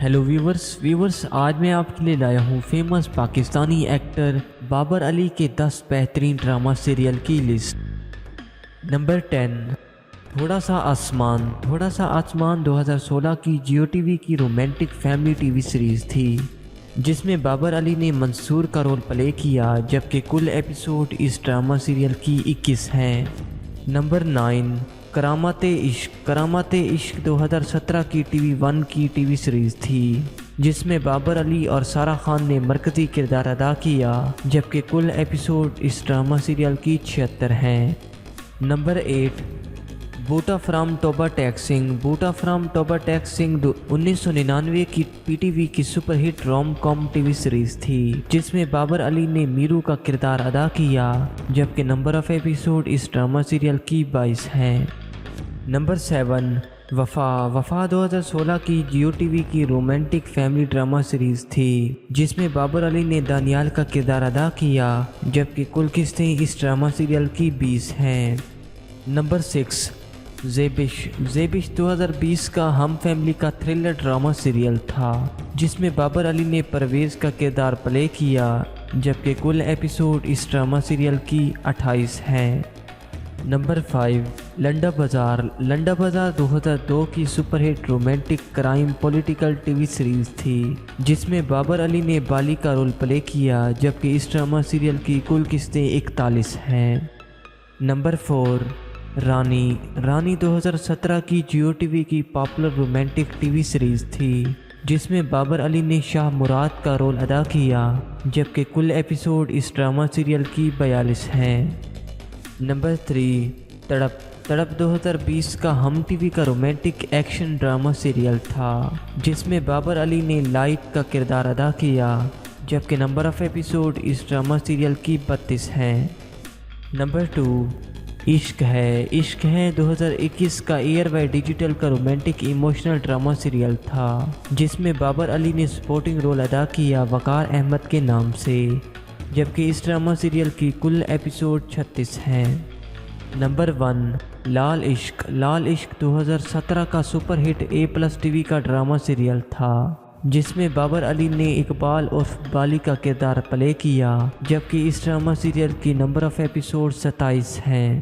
Hello viewers آج میں آپ کے لیے لایا ہوں فیمس پاکستانی ایکٹر بابر علی کے 10 بہترین ڈرامہ سیریل کی لسٹ۔ نمبر 10، تھوڑا سا آسمان 2016 کی جیو ٹی وی کی romantic family T V series تھی جس میں بابر علی نے منصور کا رول پلے کیا، جبکہ کل ایپیسوڈ اس ڈرامہ سیریل کی 21 ہیں۔ نمبر 9، کرامات عشق 2017 کی ٹی وی 1 کی ٹی وی سیریز تھی جس میں بابر علی اور سارہ خان نے مرکزی کردار ادا کیا، جبکہ کل ایپیسوڈ اس ڈرامہ سیریل کی 76 ہیں۔ نمبر 8، بوٹا فرام توبہ ٹیک سنگھ 1999 کی پی ٹی وی کی سپر ہٹ روم کام ٹی وی سیریز تھی جس میں بابر علی نے میرو کا کردار ادا کیا، جبکہ نمبر آف ایپیسوڈ اس ڈرامہ سیریل کی 22 ہیں۔ نمبر 7، وفا 2016 کی جیو ٹی وی کی رومانٹک فیملی ڈرامہ سیریز تھی جس میں بابر علی نے دانیال کا کردار ادا کیا، جبکہ کل قسطیں اس ڈرامہ سیریل کی 20 ہیں۔ نمبر 6، زیبش 2020 کا ہم فیملی کا تھرلر ڈرامہ سیریل تھا جس میں بابر علی نے پرویز کا کردار پلے کیا، جبکہ کل ایپیسوڈ اس ڈرامہ سیریل کی 28 ہیں۔ نمبر 5، لنڈا بازار 2002 کی super hit romantic crime political T V series تھی جس میں بابر علی نے بالی کا رول پلے کیا، جبکہ اس ڈرامہ سیریل کی کل قسطیں 41 ہیں۔ نمبر 4، رانی 2017 کی جیو ٹی وی کی popular romantic T V series تھی جس میں بابر علی نے شاہ مراد کا رول ادا کیا، جبکہ کل ایپیسوڈ اس ڈرامہ سیریل کی 42 ہیں۔ نمبر 3، تڑپ 2020 کا ہم ٹی وی کا رومانٹک ایکشن ڈرامہ سیریل تھا جس میں بابر علی نے لائٹ کا کردار ادا کیا، جبکہ نمبر آف ایپیسوڈ اس ڈرامہ سیریل کی 32 ہیں۔ نمبر 2، عشق ہے 2021 کا ایئر بائی ڈیجیٹل کا رومانٹک ایموشنل ڈرامہ سیریل تھا جس میں بابر علی نے سپورٹنگ رول ادا کیا وقار احمد کے نام سے، جبکہ اس ڈرامہ سیریل کی کل ایپیسوڈ 36 ہیں۔ نمبر 1، لال عشق 2017 کا super hit A+ T V کا ڈرامہ سیریل تھا جس میں بابر علی نے اقبال عرف بالی کا کردار پلے کیا، جبکہ اس ڈرامہ سیریل کی نمبر آف ایپیسوڈ 27 ہیں۔